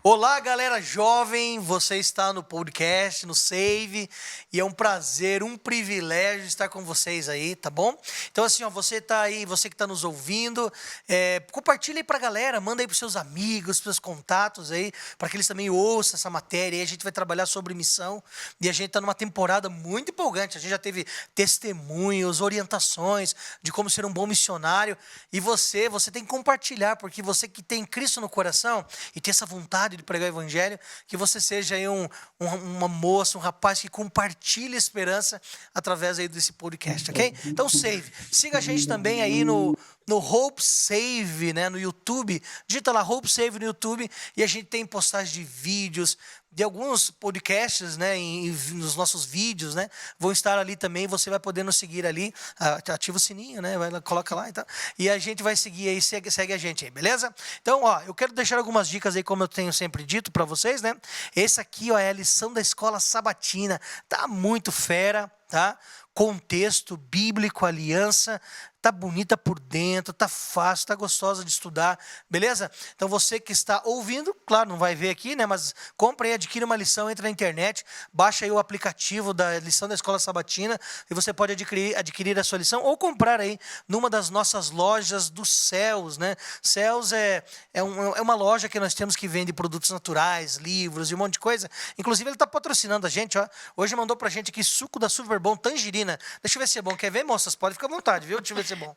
Olá, galera jovem, você está no podcast, no Save, e é um prazer, um privilégio estar com vocês aí, tá bom? Então assim, ó, você tá aí, você que está nos ouvindo, compartilha aí pra galera, manda aí pros seus amigos, pros seus contatos aí, para que eles também ouçam essa matéria, aí a gente vai trabalhar sobre missão, e a gente tá numa temporada muito empolgante, a gente já teve testemunhos, orientações de como ser um bom missionário, e você tem que compartilhar, porque você que tem Cristo no coração, e tem essa vontade de pregar o evangelho, que você seja aí uma moça, um rapaz que compartilha esperança através aí desse podcast, ok? Então, Save. Siga a gente também aí no Hope Save, né, no YouTube. Digita lá Hope Save no YouTube e a gente tem postagem de vídeos, de alguns podcasts, né, nos nossos vídeos, né, vão estar ali também, você vai poder nos seguir ali, ativa o sininho, né, coloca lá e tal, e a gente vai seguir aí, segue a gente aí, beleza? Então, ó, eu quero deixar algumas dicas aí, como eu tenho sempre dito para vocês, né, esse aqui, ó, é a lição da escola sabatina, tá muito fera, tá? Contexto bíblico, aliança, tá bonita por dentro, tá fácil, tá gostosa de estudar, beleza? Então você que está ouvindo, claro, não vai ver aqui, né? Mas compra aí, adquire uma lição, entra na internet, baixa aí o aplicativo da lição da Escola Sabatina e você pode adquirir a sua lição ou comprar aí numa das nossas lojas dos Céus, né? Céus é uma loja que nós temos que vende produtos naturais, livros e um monte de coisa. Inclusive ele está patrocinando a gente, ó. Hoje mandou pra gente aqui suco da Super Bom, tangerina. Deixa eu ver se é bom. Quer ver, moças? Pode ficar à vontade, viu? Deixa eu ver se é bom.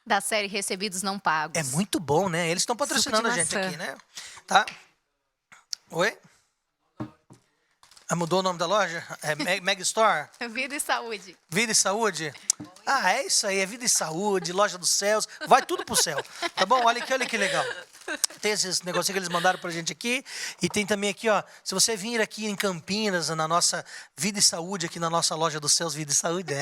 Da série Recebidos Não Pagos. É muito bom, né? Eles estão patrocinando a gente aqui, né? Tá? Oi? Mudou o nome da loja? É Meg Store? Vida e Saúde. Vida e Saúde? Ah, é isso aí, é Vida e Saúde, Loja dos Céus, vai tudo pro céu. Tá bom? Olha que legal. Tem esses negocinhos que eles mandaram pra gente aqui. E tem também aqui, ó, se você vir aqui em Campinas, na nossa Vida e Saúde, aqui na nossa Loja dos Céus, Vida e Saúde,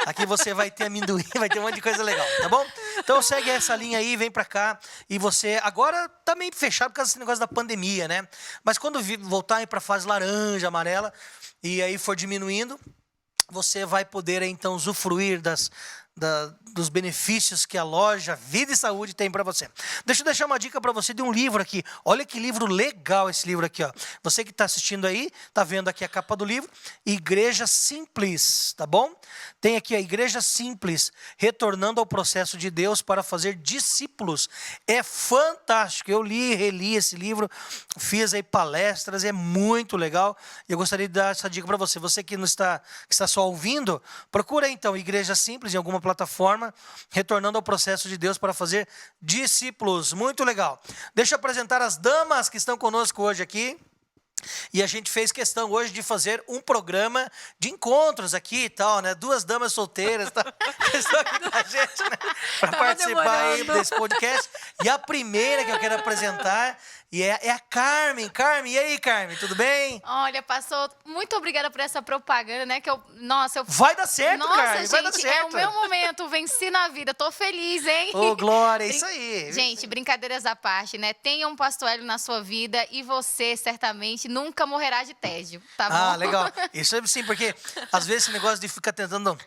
aqui você vai ter amendoim, vai ter um monte de coisa legal, tá bom? Então segue essa linha aí, vem pra cá. E você, agora tá meio fechado por causa desse negócio da pandemia, né? Mas quando voltar aí pra fase laranja, amarela, e aí for diminuindo, você vai poder então usufruir dos benefícios que a loja Vida e Saúde tem para você. Deixa eu deixar uma dica para você de um livro aqui. Olha que livro legal esse livro aqui, ó. Você que está assistindo aí, está vendo aqui a capa do livro, Igreja Simples, tá bom? Tem aqui a Igreja Simples, retornando ao processo de Deus para fazer discípulos. É fantástico. Eu li e reli esse livro, fiz aí palestras, é muito legal. Eu gostaria de dar essa dica para você. Você que não está, que está só ouvindo, procura então Igreja Simples em alguma plataforma, retornando ao processo de Deus para fazer discípulos. Muito legal. Deixa eu apresentar as damas que estão conosco hoje aqui. E a gente fez questão hoje de fazer um programa de encontros aqui e tal, né? Duas damas solteiras tá? Estão aqui com a gente, né? Para participar aí desse podcast. E a primeira que eu quero apresentar é a Carmen. Carmen, e aí, Carmen, tudo bem? Olha, pastor, muito obrigada por essa propaganda, né? Vai dar certo, Nossa, Carmen, gente, vai dar certo. é o meu momento, venci na vida, tô feliz, hein? Ô, Glória, é isso aí. Gente, brincadeiras à parte, né? Tenha um pastor Hélio na sua vida e você, certamente, nunca morrerá de tédio, tá bom? Ah, legal. Isso é sim, porque às vezes esse negócio de ficar tentando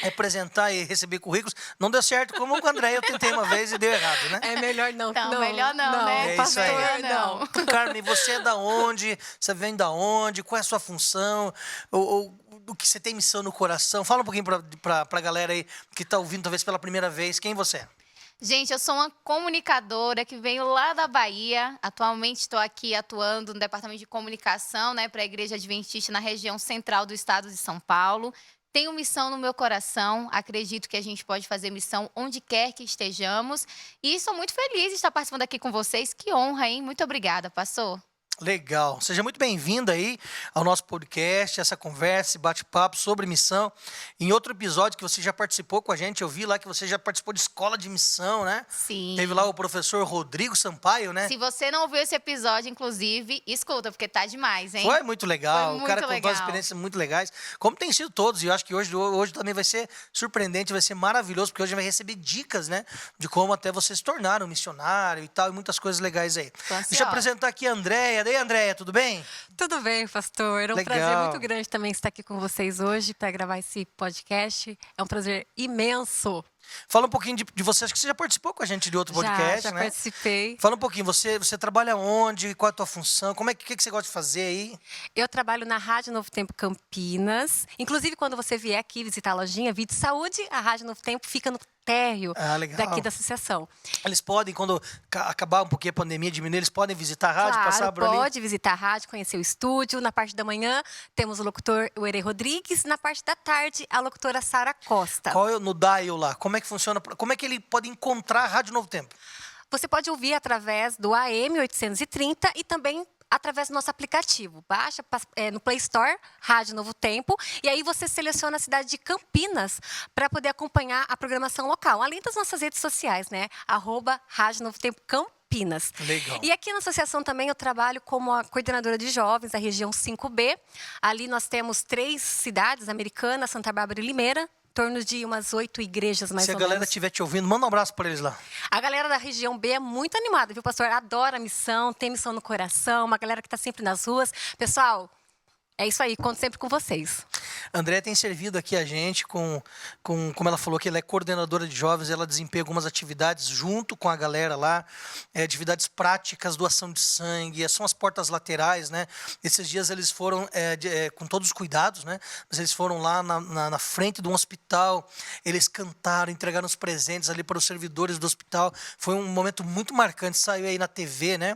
apresentar e receber currículos não deu certo, como com o André eu tentei uma vez e deu errado, né? É melhor não. Então, melhor não, né? É isso aí. Pastor, não. Carmen, você é da onde? Você vem da onde? Qual é a sua função? Ou do que você tem missão no coração? Fala um pouquinho para a galera aí que está ouvindo talvez pela primeira vez. Quem você é? Gente, eu sou uma comunicadora que veio lá da Bahia. Atualmente estou aqui atuando no departamento de comunicação, né, para a Igreja Adventista na região central do estado de São Paulo. Tenho missão no meu coração, acredito que a gente pode fazer missão onde quer que estejamos. E sou muito feliz de estar participando aqui com vocês. Que honra, hein? Muito obrigada, pastor. Legal. Seja muito bem-vinda aí ao nosso podcast, essa conversa, esse bate-papo sobre missão. Em outro episódio que você já participou com a gente, eu vi lá que você já participou de escola de missão, né? Sim. Teve lá o professor Rodrigo Sampaio, né? Se você não ouviu esse episódio, inclusive, escuta, porque tá demais, hein? Foi muito legal. Foi muito o cara contou legal. as experiências muito legais, como tem sido todos. E eu acho que hoje também vai ser surpreendente, vai ser maravilhoso, porque hoje vai receber dicas, né? De como até você se tornar um missionário e tal, e muitas coisas legais aí. Deixa eu apresentar aqui a Andréia. Andréia. Daí, Andréia, tudo bem? Tudo bem, pastor. É um Legal. prazer muito grande também estar aqui com vocês hoje para gravar esse podcast. É um prazer imenso. Fala um pouquinho de você, acho que você já participou com a gente de outro podcast, já né? participei. Fala um pouquinho, você trabalha onde, qual é a tua função, como é que você gosta de fazer aí? Eu trabalho na Rádio Novo Tempo Campinas. Inclusive, quando você vier aqui visitar a lojinha Vida e Saúde, a Rádio Novo Tempo fica no térreo Legal. daqui da associação. Eles podem, quando acabar um pouquinho a pandemia, diminuir, eles podem visitar a rádio, passar por ali? Pode visitar a rádio, conhecer o estúdio. Na parte da manhã, temos o locutor Uere Rodrigues. Na parte da tarde, a locutora Sara Costa. Qual é no dial lá? Como é que funciona? Como é que ele pode encontrar a Rádio Novo Tempo? Você pode ouvir através do AM 830 e também através do nosso aplicativo. Baixa no Play Store, Rádio Novo Tempo, e aí você seleciona a cidade de Campinas para poder acompanhar a programação local, além das nossas redes sociais, né? @Rádio Novo Tempo Campinas. Legal. E aqui na associação também eu trabalho como a coordenadora de jovens da região 5B. Ali nós temos 3 cidades, Americana, Santa Bárbara e Limeira, em torno de umas 8 igrejas, mais ou menos. Se a galera estiver te ouvindo, manda um abraço para eles lá. A galera da região B é muito animada, viu, pastor? Adora a missão, tem missão no coração, uma galera que está sempre nas ruas. Pessoal, é isso aí, conto sempre com vocês. André tem servido aqui a gente como ela falou que ela é coordenadora de jovens, ela desempenha algumas atividades junto com a galera lá, atividades práticas, doação de sangue, são as portas laterais, né? Esses dias eles foram, com todos os cuidados, né? Mas eles foram lá na frente de um hospital, eles cantaram, entregaram os presentes ali para os servidores do hospital. Foi um momento muito marcante, saiu aí na TV, né?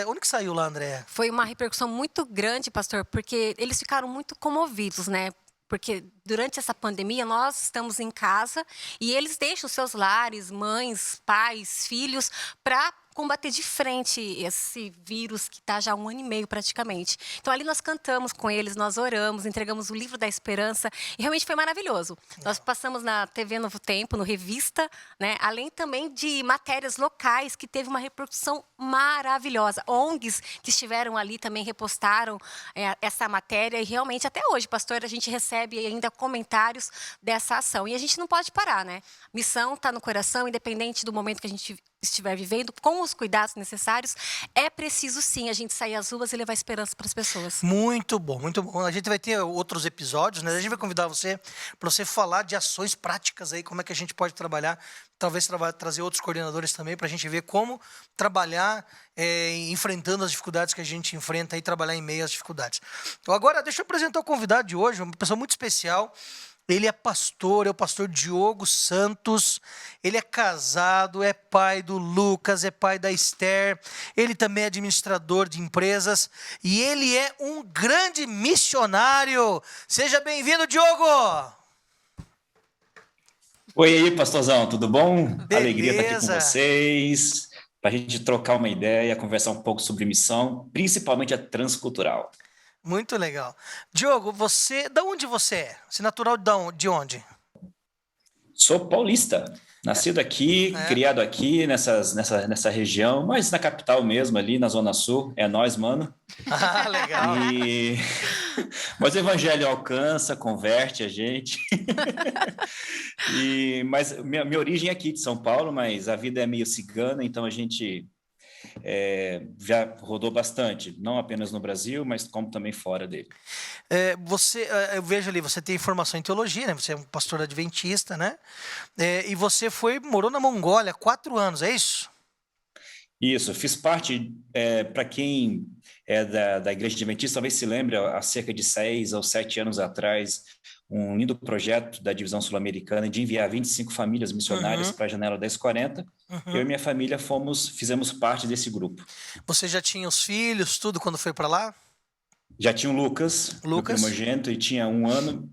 Onde que saiu lá, André? Foi uma repercussão muito grande, pastor, porque eles ficaram muito comovidos, né? Porque durante essa pandemia nós estamos em casa e eles deixam seus lares, mães, pais, filhos, para combater de frente esse vírus que está já há 1 ano e meio praticamente. Então ali nós cantamos com eles, nós oramos, entregamos o livro da esperança e realmente foi maravilhoso. Nós passamos na TV Novo Tempo, no Revista, né? Além também de matérias locais que teve uma repercussão maravilhosa. ONGs que estiveram ali também repostaram essa matéria e realmente até hoje, pastor, a gente recebe ainda comentários dessa ação. E a gente não pode parar, né? Missão está no coração, independente do momento que a gente estiver vivendo, com os cuidados necessários, é preciso sim a gente sair às ruas e levar esperança para as pessoas. Muito bom, muito bom. A gente vai ter outros episódios, né? A gente vai convidar você para você falar de ações práticas aí, como é que a gente pode trabalhar, talvez trazer outros coordenadores também para a gente ver como trabalhar enfrentando as dificuldades que a gente enfrenta e trabalhar em meio às dificuldades. Então, agora, deixa eu apresentar o convidado de hoje, uma pessoa muito especial. Ele é pastor, é o pastor Diogo Santos, ele é casado, é pai do Lucas, é pai da Esther, ele também é administrador de empresas e ele é um grande missionário. Seja bem-vindo, Diogo! Oi aí, pastorzão, tudo bom? Beleza. Alegria estar aqui com vocês, para a gente trocar uma ideia, conversar um pouco sobre missão, principalmente a transcultural. Muito legal. Diogo, da onde você é? Você é natural de onde? Sou paulista, nascido aqui, criado aqui nessa região, mas na capital mesmo, ali na Zona Sul. É nós, mano. Ah, legal. Mas o evangelho alcança, converte a gente. Mas minha origem é aqui de São Paulo, mas a vida é meio cigana, então a gente já rodou bastante, não apenas no Brasil, mas como também fora dele. Eu vejo ali, você tem formação em teologia, né? Você é um pastor adventista, né? E você morou na Mongólia há 4 anos, é isso? Isso, fiz parte, para quem é da Igreja Adventista, talvez se lembre, há cerca de 6 ou 7 anos atrás, um lindo projeto da Divisão Sul-Americana de enviar 25 famílias missionárias para a Janela 1040. Eu e minha família fizemos parte desse grupo. Você já tinha os filhos, tudo, quando foi para lá? Já tinha o Lucas, meu primogênito, e tinha 1 ano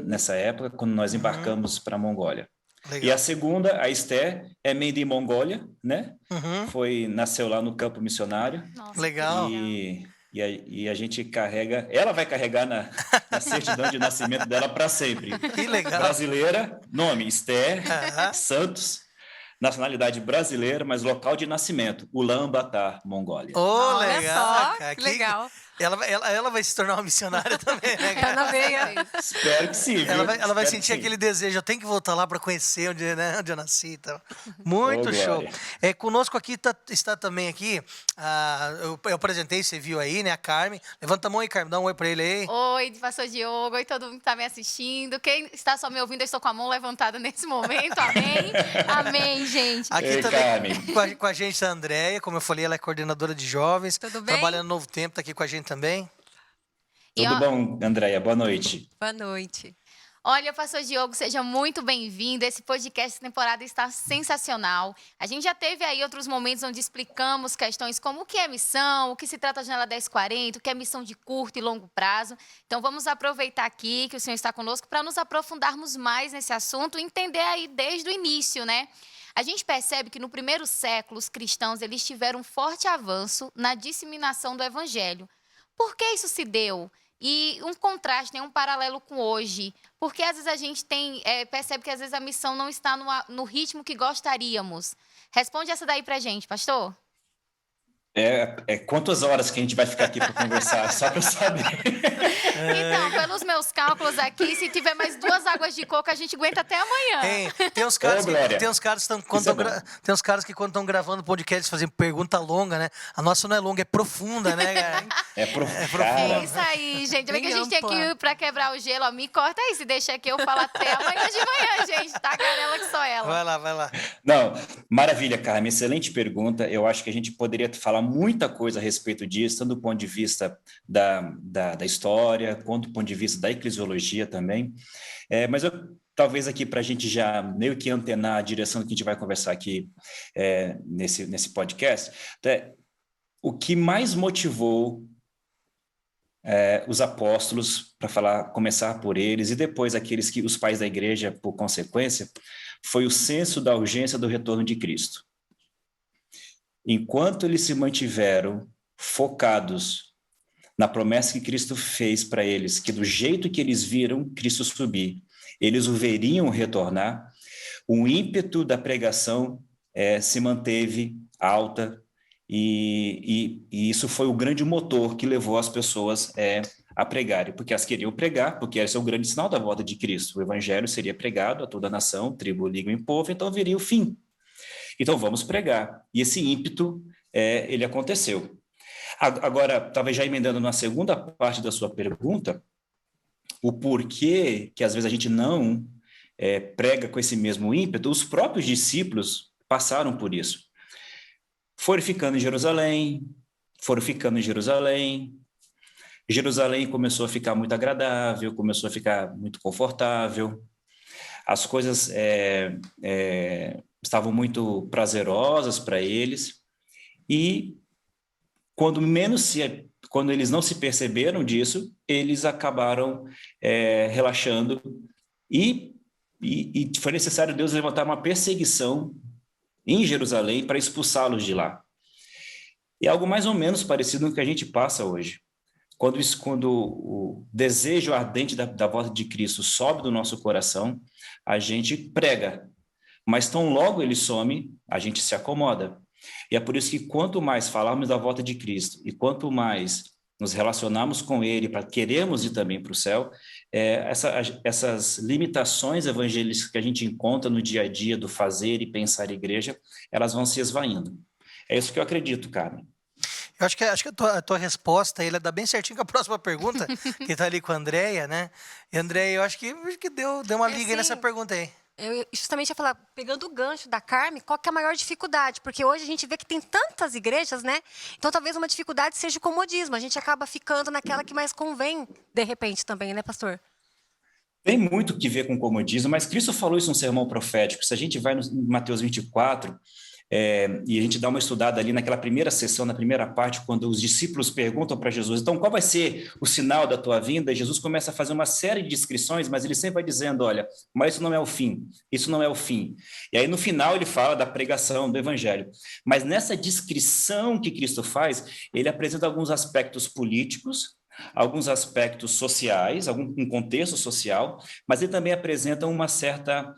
nessa época, quando nós embarcamos para a Mongólia. Legal. E a segunda, a Esther, é made in Mongólia, né? Nasceu lá no campo missionário. Nossa, legal. E a gente carrega, ela vai carregar na certidão de nascimento dela para sempre. Que legal. Brasileira, nome Esther Santos, nacionalidade brasileira, mas local de nascimento, Ulaanbaatar, Mongólia. Oh, Olha legal. só, que legal. Ela vai se tornar uma missionária também, né, Tá cara? na veia. Espero que sim, viu? Ela vai Espero sentir que sim. aquele desejo, eu tenho que voltar lá para conhecer onde eu nasci e tal. Ô, Muito show. glória. Conosco aqui está também aqui, eu apresentei, você viu aí, né, a Carmen. Levanta a mão aí, Carmen, dá um oi para ele aí. Oi, pastor Diogo, oi todo mundo que está me assistindo. Quem está só me ouvindo, eu estou com a mão levantada nesse momento, amém? Amém, gente. Aqui Ei, também Carmen. com a gente está a Andréia, como eu falei, ela é coordenadora de jovens. Tudo bem? Trabalha no Novo Tempo, está aqui com a gente também. E, Tudo ó, bom, Andréia? Boa noite. Boa noite. Olha, pastor Diogo, seja muito bem-vindo. Esse podcast essa temporada está sensacional. A gente já teve aí outros momentos onde explicamos questões como o que é missão, o que se trata da janela 1040, o que é missão de curto e longo prazo. Então vamos aproveitar aqui que o senhor está conosco para nos aprofundarmos mais nesse assunto e entender aí desde o início, né? A gente percebe que no primeiro século os cristãos eles tiveram um forte avanço na disseminação do evangelho. Por que isso se deu? E um contraste, né, um paralelo com hoje. Porque às vezes a gente percebe que às vezes a missão não está no ritmo que gostaríamos. Responde essa daí pra gente, pastor. Quantas horas que a gente vai ficar aqui para conversar? Só para eu saber. Então, pelos meus cálculos aqui, se tiver mais 2 águas de coco, a gente aguenta até amanhã. Tem uns caras Ô, Glória. tem uns caras que quando estão gravando podcast fazem pergunta longa, né? A nossa não é longa, é profunda, né, cara? É pro É cara. É isso aí, gente. Vê que a Bem gente tem ampla. que, pra quebrar o gelo, ó, me corta aí, se deixa aqui, eu falo até amanhã de manhã, gente. Tá garela que só ela. Vai lá. Não, maravilha, Carmen. Excelente pergunta. Eu acho que a gente poderia falar muita coisa a respeito disso, tanto do ponto de vista da história, quanto do ponto de vista da eclesiologia também. Mas talvez aqui para a gente já meio que antenar a direção que a gente vai conversar aqui nesse podcast, o que mais motivou os apóstolos, para começar por eles, e depois os pais da igreja, por consequência, foi o senso da urgência do retorno de Cristo. Enquanto eles se mantiveram focados na promessa que Cristo fez para eles, que do jeito que eles viram Cristo subir, eles o veriam retornar, o ímpeto da pregação se manteve alta, e isso foi o grande motor que levou as pessoas a pregarem, porque elas queriam pregar, porque esse é o grande sinal da volta de Cristo. O evangelho seria pregado a toda a nação, tribo, língua e povo, então viria o fim. Então vamos pregar. E esse ímpeto, ele aconteceu. Agora, talvez já emendando na segunda parte da sua pergunta, o porquê que às vezes a gente não prega com esse mesmo ímpeto, os próprios discípulos passaram por isso. Foram ficando em Jerusalém, Jerusalém começou a ficar muito agradável, começou a ficar muito confortável, as coisas estavam muito prazerosas para eles, e quando eles não se perceberam disso, eles acabaram relaxando, e foi necessário Deus levantar uma perseguição em Jerusalém para expulsá-los de lá. É algo mais ou menos parecido com o que a gente passa hoje. Quando o desejo ardente da volta de Cristo sobe do nosso coração, a gente prega, mas tão logo ele some, a gente se acomoda. E é por isso que quanto mais falarmos da volta de Cristo e quanto mais nos relacionarmos com ele para queremos ir também para o céu, essas limitações evangelísticas que a gente encontra no dia a dia do fazer e pensar igreja, elas vão se esvaindo. É isso que eu acredito, Carmen. Eu acho que a tua resposta ela dá bem certinho com a próxima pergunta, que está ali com a Andréia, né? E Andréia, eu acho que deu uma liga aí nessa pergunta aí. Eu justamente ia falar, pegando o gancho da Carmen, qual que é a maior dificuldade? Porque hoje a gente vê que tem tantas igrejas, né? Então talvez uma dificuldade seja o comodismo. A gente acaba ficando naquela que mais convém, de repente, também, né, pastor? Tem muito que ver com comodismo, mas Cristo falou isso no sermão profético. Se a gente vai no Mateus 24, e a gente dá uma estudada ali naquela primeira sessão, na primeira parte, quando os discípulos perguntam para Jesus, então qual vai ser o sinal da tua vinda? E Jesus começa a fazer uma série de descrições, mas ele sempre vai dizendo, olha, mas isso não é o fim, isso não é o fim. E aí no final ele fala da pregação, do evangelho. Mas nessa descrição que Cristo faz, ele apresenta alguns aspectos políticos, alguns aspectos sociais, um contexto social, mas ele também apresenta uma certa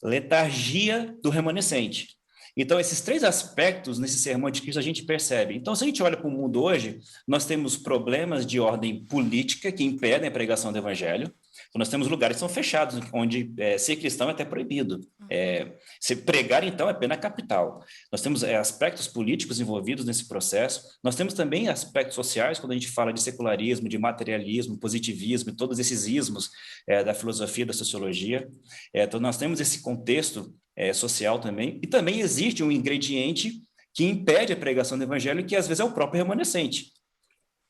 letargia do remanescente. Então, esses 3 aspectos nesse sermão de Cristo a gente percebe. Então, se a gente olha para o mundo hoje, nós temos problemas de ordem política que impedem a pregação do evangelho. Então, nós temos lugares que são fechados, onde ser cristão é até proibido. Se pregar, então, é pena capital. Nós temos aspectos políticos envolvidos nesse processo. Nós temos também aspectos sociais, quando a gente fala de secularismo, de materialismo, positivismo, e todos esses ismos da filosofia, da sociologia. Então, nós temos esse contexto social também, e também existe um ingrediente que impede a pregação do evangelho, que às vezes é o próprio remanescente,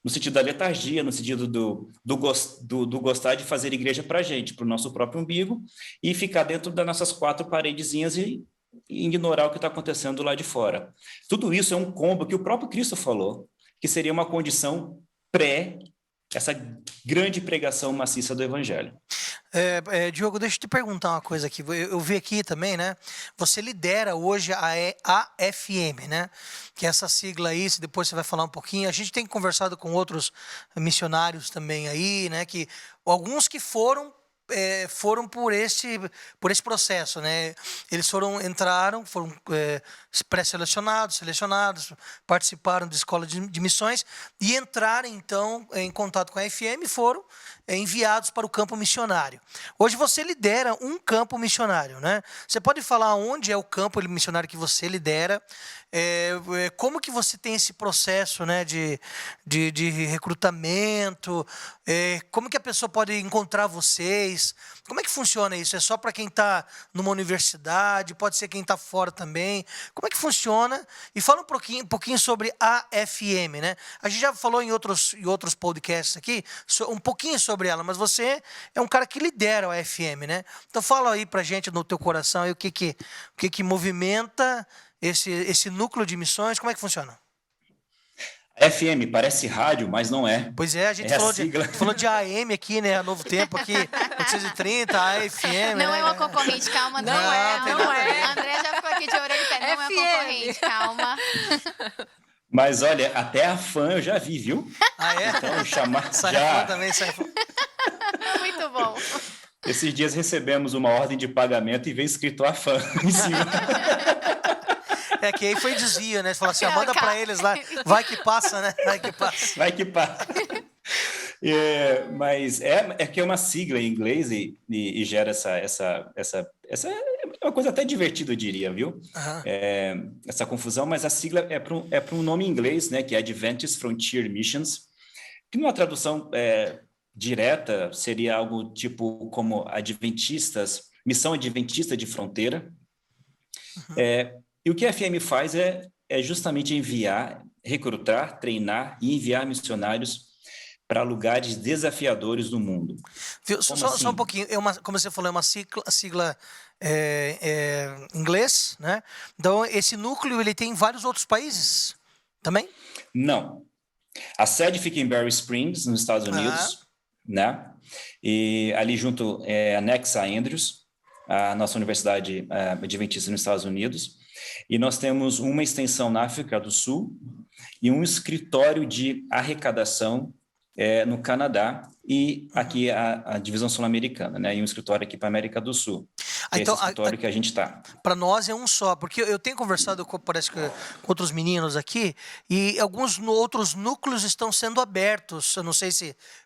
no sentido da letargia, no sentido do gostar de fazer igreja para a gente, para o nosso próprio umbigo, e ficar dentro das nossas 4 paredezinhas e ignorar o que está acontecendo lá de fora. Tudo isso é um combo que o próprio Cristo falou, que seria uma condição pré essa grande pregação maciça do evangelho. Diogo, deixa eu te perguntar uma coisa aqui. Eu vi aqui também, né? Você lidera hoje a AFM, né? Que é essa sigla aí, depois você vai falar um pouquinho. A gente tem conversado com outros missionários também aí, né? Que alguns que foram por esse processo, né? Eles entraram, foram pré-selecionados, selecionados, participaram de escola de missões e entraram, então, em contato com a FM e foram enviados para o campo missionário. Hoje você lidera um campo missionário, né? Você pode falar onde é o campo missionário que você lidera? Como que você tem esse processo, né, de recrutamento? Como que a pessoa pode encontrar vocês? Como é que funciona isso? É só para quem está numa universidade? Pode ser quem está fora também? Como é que funciona? E fala um pouquinho sobre a AFM, né? A gente já falou em outros podcasts aqui, um pouquinho sobre ela, mas você é um cara que lidera a AFM, né? Então fala aí pra gente no teu coração aí, o que movimenta esse núcleo de missões, como é que funciona? FM parece rádio, mas não é. Pois é, a gente falou de AM aqui, né? A Novo Tempo aqui, 830, AFM. Não né? é uma concorrente, calma. Não é. André já ficou aqui de orelha e pé. Não é uma concorrente, calma. Mas olha, até a fã eu já vi, viu? Ah, é? Então, chamar sai já. Fã também, sai fã. Muito bom. Esses dias recebemos uma ordem de pagamento e veio escrito a fã em cima. Que aí foi desvio, né? Você falou assim, manda para eles lá, vai que passa, né? Vai que passa. Vai que passa. Mas é que é uma sigla em inglês e gera essa é uma coisa até divertida, eu diria, viu? Essa confusão, mas a sigla é para um nome em inglês, né? Que é Adventist Frontier Missions, que numa tradução direta seria algo tipo como Missão Adventista de Fronteira. E o que a FM faz é justamente recrutar, treinar e enviar missionários para lugares desafiadores do mundo. Só um pouquinho, como você falou, é uma sigla em inglês, né? Então, esse núcleo ele tem em vários outros países também? Não. A sede fica em Barry Springs, nos Estados Unidos, né? E ali junto anexa a Andrews, a nossa universidade adventista nos Estados Unidos. E nós temos uma extensão na África do Sul e um escritório de arrecadação no Canadá e aqui a divisão sul-americana, né? E um escritório aqui para a América do Sul. Então, esse escritório que a gente está. Para nós é um só, porque eu tenho conversado com outros meninos aqui e alguns outros núcleos estão sendo abertos. Eu não sei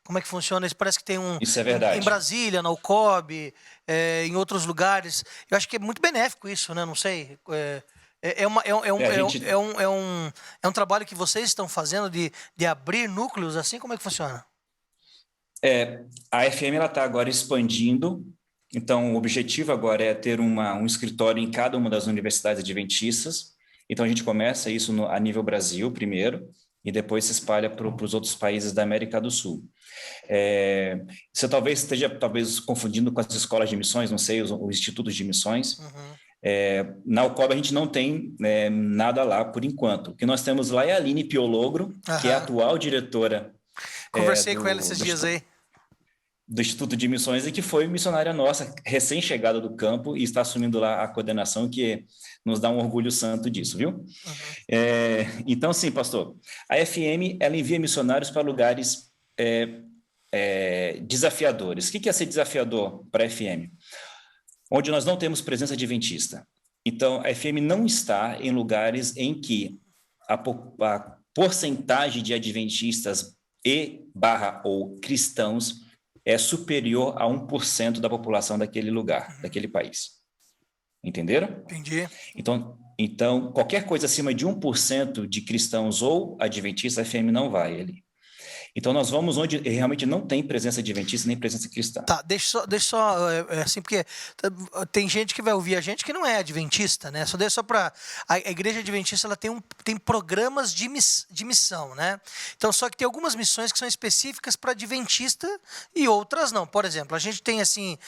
como é que funciona, parece que tem um... Isso é verdade. Em Brasília, na UCOB, em outros lugares. Eu acho que é muito benéfico isso, né? Não sei... É um trabalho que vocês estão fazendo de abrir núcleos assim? Como é que funciona? A FM está agora expandindo, então o objetivo agora é ter um escritório em cada uma das universidades adventistas. Então a gente começa isso a nível Brasil primeiro e depois se espalha para os outros países da América do Sul. Você talvez esteja confundindo com as escolas de missões, não sei, os institutos de missões. Na UCOB a gente não tem nada lá por enquanto. O que nós temos lá é a Aline Piologro, que é a atual diretora. Conversei com ela esses dias aí. Do Instituto de Missões e que foi missionária nossa, recém-chegada do campo e está assumindo lá a coordenação, que nos dá um orgulho santo disso, viu? Então, sim, pastor, a FM ela envia missionários para lugares desafiadores. O que é ser desafiador para a FM? Onde nós não temos presença adventista. Então, a FM não está em lugares em que a porcentagem de adventistas ou cristãos é superior a 1% da população daquele lugar, daquele país. Entenderam? Entendi. Então, qualquer coisa acima de 1% de cristãos ou adventistas, a FM não vai ali. Então, nós vamos onde realmente não tem presença adventista nem presença cristã. Tá, deixa só assim, porque tem gente que vai ouvir a gente que não é adventista, né? Só para a igreja adventista, ela tem programas de missão, né? Então, só que tem algumas missões que são específicas para adventista e outras não. Por exemplo, a gente tem assim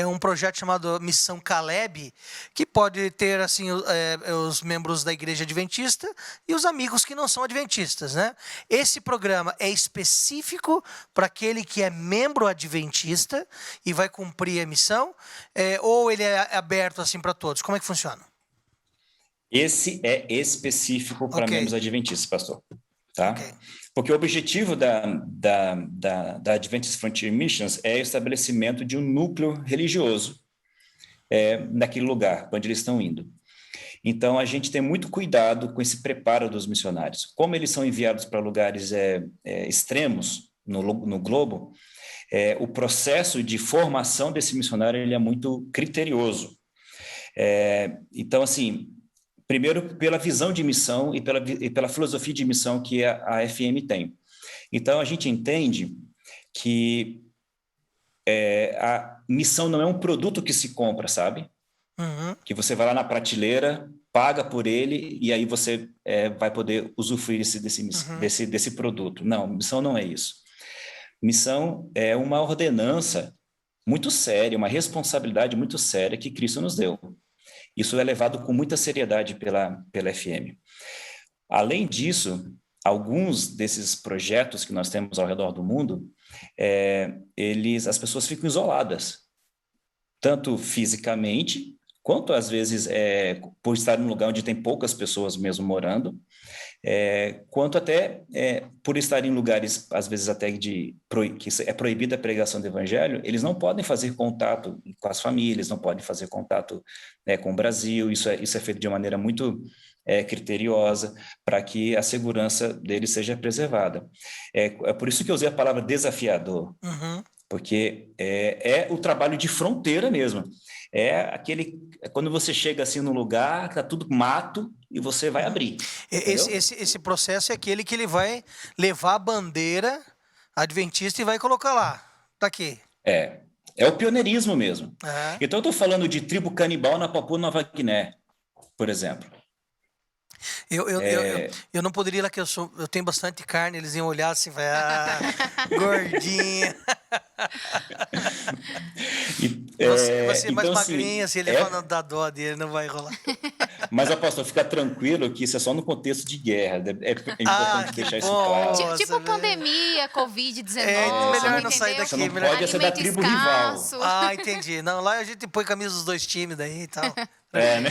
um projeto chamado Missão Caleb, que pode ter assim os membros da igreja adventista e os amigos que não são adventistas, né? Esse programa é específico para aquele que é membro adventista e vai cumprir a missão, ou ele é aberto assim para todos? Como é que funciona? Esse é específico para membros adventistas, pastor. Tá? Okay. Porque o objetivo da Adventist Frontier Missions é o estabelecimento de um núcleo religioso naquele lugar onde eles estão indo. Então, a gente tem muito cuidado com esse preparo dos missionários. Como eles são enviados para lugares extremos no globo, o processo de formação desse missionário ele é muito criterioso. Então, assim, primeiro pela visão de missão e pela filosofia de missão que a FM tem. Então, a gente entende que a missão não é um produto que se compra, sabe? Uhum. Que você vai lá na prateleira, paga por ele e aí você vai poder usufruir desse produto. Não, missão não é isso. Missão é uma ordenança muito séria, uma responsabilidade muito séria que Cristo nos deu. Isso é levado com muita seriedade pela FM. Além disso, alguns desses projetos que nós temos ao redor do mundo, as pessoas ficam isoladas, tanto fisicamente, quanto às vezes por estar num lugar onde tem poucas pessoas mesmo morando, quanto até por estar em lugares, às vezes até que é proibida a pregação do evangelho, eles não podem fazer contato com as famílias, não podem fazer contato com o Brasil, isso é feito de uma maneira muito criteriosa para que a segurança deles seja preservada. É por isso que eu usei a palavra desafiador, porque é o trabalho de fronteira mesmo. Quando você chega assim num lugar, está tudo mato e você vai abrir. Esse processo é aquele que ele vai levar a bandeira adventista e vai colocar lá. Tá aqui. É o pioneirismo mesmo. Então, eu estou falando de tribo canibal na Papua Nova Guiné, por exemplo. Eu não poderia ir lá, que eu tenho bastante carne, eles iam olhar assim, vai, gordinha. Você mais então, magrinha, assim, ele vai dar dó dele, não vai rolar. Mas, apóstolo, fica tranquilo que isso é só no contexto de guerra. É importante deixar isso claro. Tipo pandemia, Covid-19. Melhor não sair daqui. Você não pode ser da tribo rival. Entendi. Não, lá a gente põe camisa dos dois times daí e tal. Né?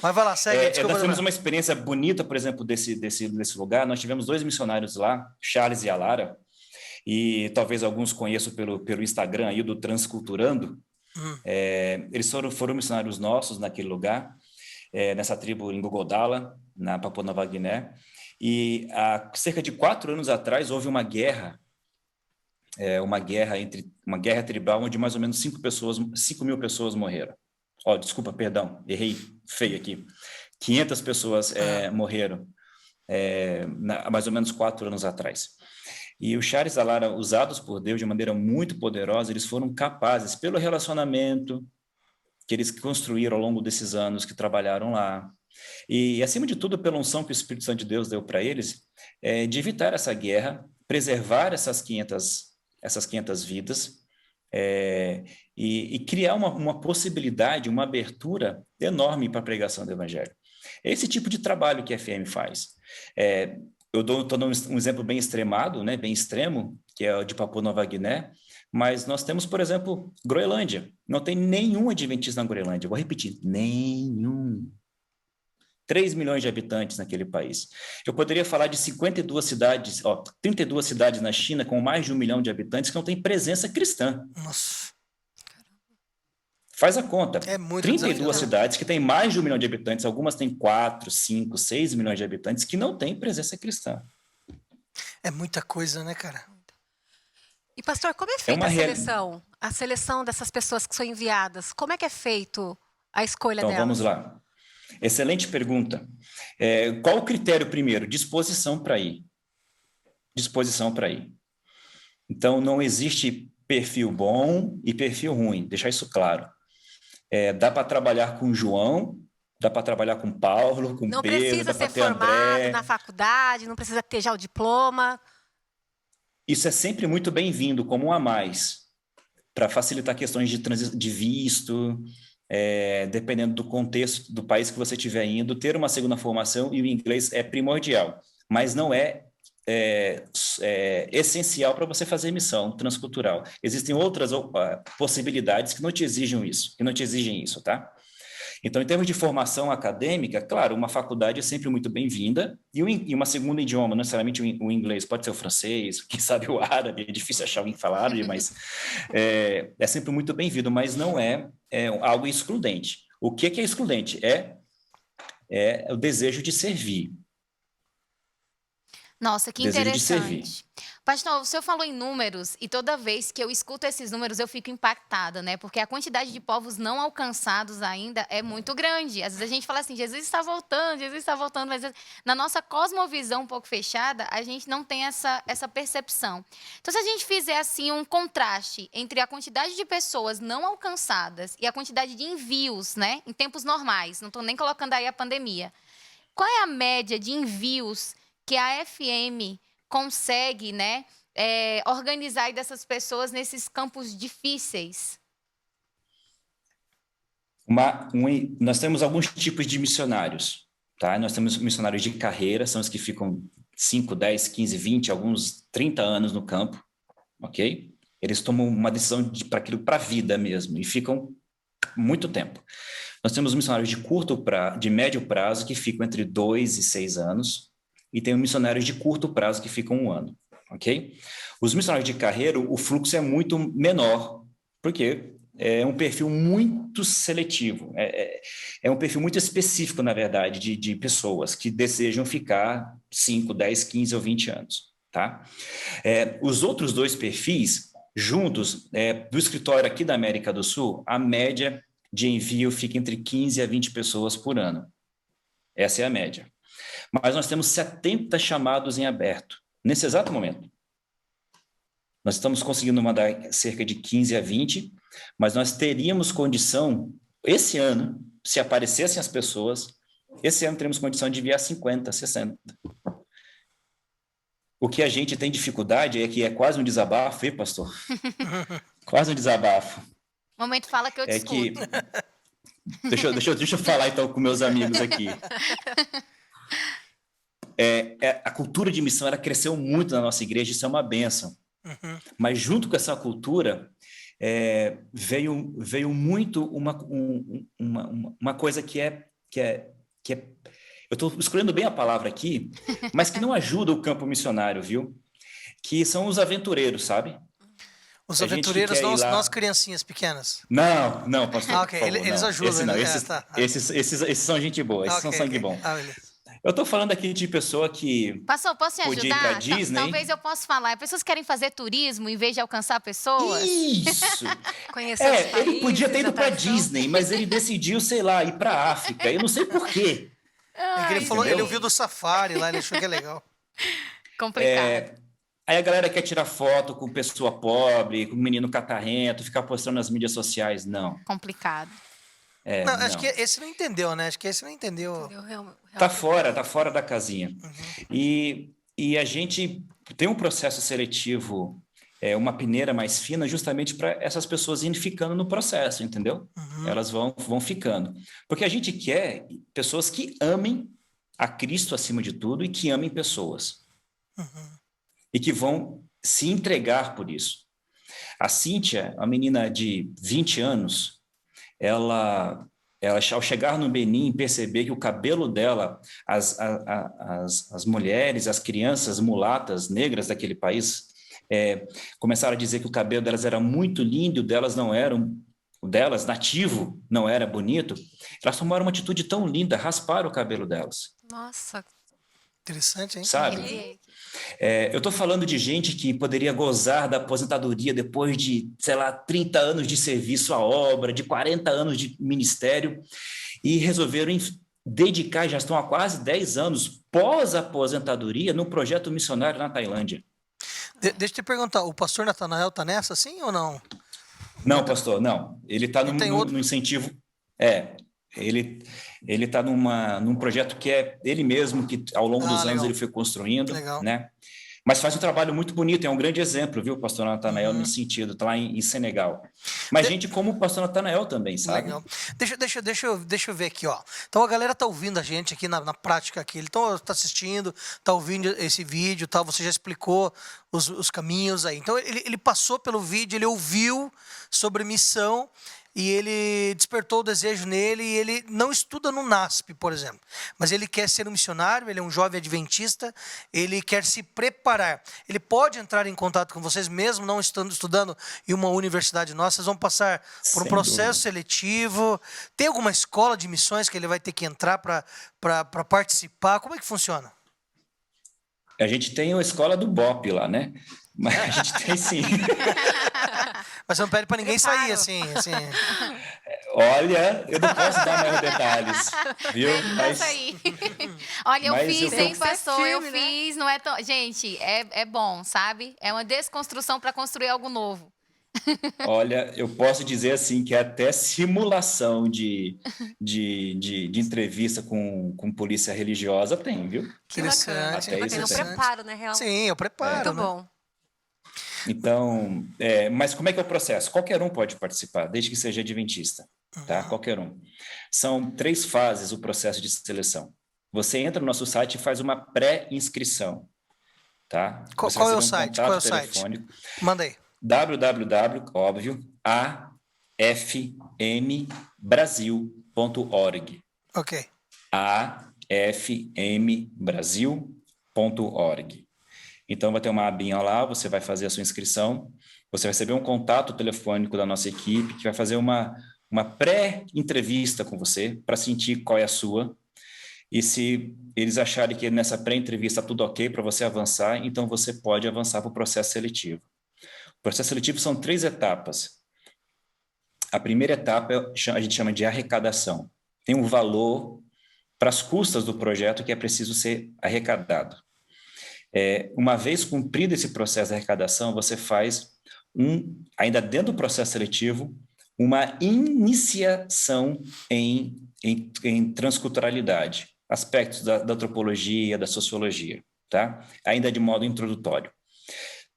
Mas vai lá, segue. Nós tivemos uma experiência bonita, por exemplo, desse lugar. Nós tivemos 2 missionários lá, Charles e Alara, e talvez alguns conheçam pelo Instagram aí do Transculturando. Eles foram missionários nossos naquele lugar, nessa tribo em Gogodala, na Papua Nova Guiné. E há cerca de 4 anos atrás houve uma guerra tribal, onde mais ou menos 5 mil pessoas morreram. Desculpa, perdão, errei feio aqui. 500 pessoas morreram há mais ou menos 4 anos atrás. E o Charles e a Lara, usados por Deus de maneira muito poderosa, eles foram capazes, pelo relacionamento que eles construíram ao longo desses anos que trabalharam lá, e acima de tudo pela unção que o Espírito Santo de Deus deu para eles, de evitar essa guerra, preservar essas 500 vidas, e criar uma possibilidade, uma abertura enorme para a pregação do Evangelho. É esse tipo de trabalho que a FM faz. Eu estou dando um exemplo bem extremado, né, bem extremo, que é o de Papua Nova Guiné, mas nós temos, por exemplo, Groenlândia. Não tem nenhum adventista na Groenlândia. Vou repetir, nenhum. 3 milhões de habitantes naquele país. Eu poderia falar de 52 cidades, 32 cidades na China com mais de 1 milhão de habitantes que não têm presença cristã. Nossa. Faz a conta. É muito 32 desafiador. cidades que têm mais de 1 milhão de habitantes, algumas têm 4, 5, 6 milhões de habitantes, que não têm presença cristã. É muita coisa, né, cara? E, pastor, como é feita uma a real- seleção? A seleção dessas pessoas que são enviadas, como é que é feito a escolha Então, delas? vamos lá. Excelente pergunta. Qual o critério primeiro? Disposição para ir. Disposição para ir. Então, não existe perfil bom e perfil ruim, deixar isso claro. Dá para trabalhar com João, dá para trabalhar com Paulo, com Não Pedro, precisa dá para ser ter formado André. na faculdade, não precisa ter já o diploma. Isso é sempre muito bem-vindo, como um a mais, para facilitar questões de visto, dependendo do contexto do país que você estiver indo, ter uma segunda formação e o inglês é primordial, mas não é essencial para você fazer missão transcultural. Existem outras possibilidades que não te exigem isso, tá? Então, em termos de formação acadêmica, claro, uma faculdade é sempre muito bem-vinda, e uma segunda idioma, não necessariamente o inglês, pode ser o francês, quem sabe o árabe, é difícil achar alguém que fala árabe, mas é sempre muito bem-vindo, mas não é algo excludente. O que é excludente? É o desejo de servir. Nossa, que Desejo de servir. interessante. Pastor, o senhor falou em números e toda vez que eu escuto esses números eu fico impactada, né? Porque a quantidade de povos não alcançados ainda é muito grande. Às vezes a gente fala assim, Jesus está voltando, mas na nossa cosmovisão um pouco fechada, a gente não tem essa percepção. Então, se a gente fizer assim um contraste entre a quantidade de pessoas não alcançadas e a quantidade de envios, né? Em tempos normais, não estou nem colocando aí a pandemia. Qual é a média de envios que a FM consegue, né, organizar aí dessas pessoas nesses campos difíceis? Nós temos alguns tipos de missionários, tá? Nós temos missionários de carreira, são os que ficam 5, 10, 15, 20, alguns 30 anos no campo, ok? Eles tomam uma decisão para aquilo, para a vida mesmo, e ficam muito tempo. Nós temos missionários de médio prazo, que ficam entre 2 e 6 anos, e tem missionários de curto prazo que ficam 1 ano, ok? Os missionários de carreira, o fluxo é muito menor, porque é um perfil muito seletivo, é um perfil muito específico, na verdade, de pessoas que desejam ficar 5, 10, 15 ou 20 anos, tá? Os outros 2 perfis, juntos, do escritório aqui da América do Sul, a média de envio fica entre 15 a 20 pessoas por ano. Essa é a média. Mas nós temos 70 chamados em aberto, nesse exato momento. Nós estamos conseguindo mandar cerca de 15 a 20, mas nós teríamos condição, esse ano, se aparecessem as pessoas, esse ano teremos condição de enviar 50, 60. O que a gente tem dificuldade é que é quase um desabafo, hein, pastor? Quase um desabafo. Momento fala que eu te escuto. Deixa eu falar então com meus amigos aqui. A cultura de missão ela cresceu muito na nossa igreja, isso é uma bênção. Uhum. Mas junto com essa cultura veio muito uma coisa que é eu estou escolhendo bem a palavra aqui, mas que não ajuda o campo missionário, viu? Que são os aventureiros, sabe? Os A gente aventureiros, quer ir lá- nós criancinhas pequenas. Não, pastor. Ah, ok, por favor, eles não. ajudam, Esse não, né? esses são gente boa, esses são Ok, sangue ok. bom. Beleza. Eu estou falando aqui de pessoa que Pastor, posso te podia ir ajudar? pra Disney. Talvez eu possa falar. Pessoas querem fazer turismo em vez de alcançar pessoas? Isso! Conhecer os países, Ele podia ter ido a para tradição. Disney, mas ele decidiu, sei lá, ir para a África. Eu não sei por quê. É que ele falou, entendeu? ele ouviu do Safari lá, ele achou que é legal. Complicado. Aí a galera quer tirar foto com pessoa pobre, com menino catarrento, ficar postando nas mídias sociais. Não. Complicado. Não, acho que esse não entendeu, né? Acho que esse não entendeu. Tá fora da casinha. E a gente tem um processo seletivo, uma peneira mais fina, justamente para essas pessoas irem ficando no processo, entendeu? Elas vão ficando. Porque a gente quer pessoas que amem a Cristo acima de tudo e que amem pessoas. E que vão se entregar por isso. A Cíntia, a menina de 20 anos, ela ao chegar no Benin, perceber que o cabelo dela, as mulheres, as crianças mulatas, negras daquele país, começaram a dizer que o cabelo delas era muito lindo, delas não eram, delas, nativo, não era bonito, elas tomaram uma atitude tão linda, rasparam o cabelo delas, Nossa, Interessante, hein? sabe? Eu estou falando de gente que poderia gozar da aposentadoria depois de, sei lá, 30 anos de serviço à obra, de 40 anos de ministério, e resolveram dedicar, já estão há quase 10 anos, pós-aposentadoria, num projeto missionário na Tailândia. Deixa eu te perguntar, o pastor Natanael tá nessa, sim ou não? Não, pastor, não. Ele está no incentivo. Ele está num projeto que é ele mesmo, que ao longo dos anos ele foi construindo, né? Mas faz um trabalho muito bonito, é um grande exemplo, viu, pastor Natanael, nesse sentido, está lá em Senegal. Mas gente como o pastor Natanael também, sabe? Legal. Deixa eu ver aqui, ó. Então a galera tá ouvindo a gente aqui na prática aqui. Então tá assistindo, tá ouvindo esse vídeo, tal. Você já explicou os caminhos aí. Então ele passou pelo vídeo, ele ouviu sobre missão e ele despertou o desejo nele e ele não estuda no NASP, por exemplo. Mas ele quer ser um missionário, ele é um jovem adventista, ele quer se preparar. Ele pode entrar em contato com vocês, mesmo não estudando em uma universidade nossa. Vocês vão passar por um processo seletivo. Tem alguma escola de missões que ele vai ter que entrar para participar? Como é que funciona? A gente tem a escola do BOP lá, né? Mas a gente tem sim. Mas você não pede para ninguém sair assim. Olha, eu não posso dar mais detalhes, viu? Mas... Olha, eu fiz, hein, pastor? Firme, Eu né? fiz, não é tão... Gente, é bom, sabe? É uma desconstrução para construir algo novo. Olha, eu posso dizer assim que até simulação de entrevista com polícia religiosa tem, viu? que bacana. Interessante. Até Tem um isso tem. preparo, né, real? Sim, eu preparo. Muito bom. Então, mas como é que é o processo? Qualquer um pode participar, desde que seja adventista, tá? Qualquer um. São 3 fases o processo de seleção. Você entra no nosso site e faz uma pré-inscrição, tá? Qual é o site? Manda aí. www.afmbrasil.org. Ok. afmbrasil.org. Então, vai ter uma abinha lá, você vai fazer a sua inscrição, você vai receber um contato telefônico da nossa equipe, que vai fazer uma pré-entrevista com você, para sentir qual é a sua, e se eles acharem que nessa pré-entrevista tudo ok para você avançar, então você pode avançar para o processo seletivo. O processo seletivo são 3 etapas. A primeira etapa a gente chama de arrecadação. Tem um valor para as custas do projeto que é preciso ser arrecadado. Uma vez cumprido esse processo de arrecadação, você faz, ainda dentro do processo seletivo, uma iniciação em transculturalidade, aspectos da antropologia, da sociologia, tá? Ainda de modo introdutório.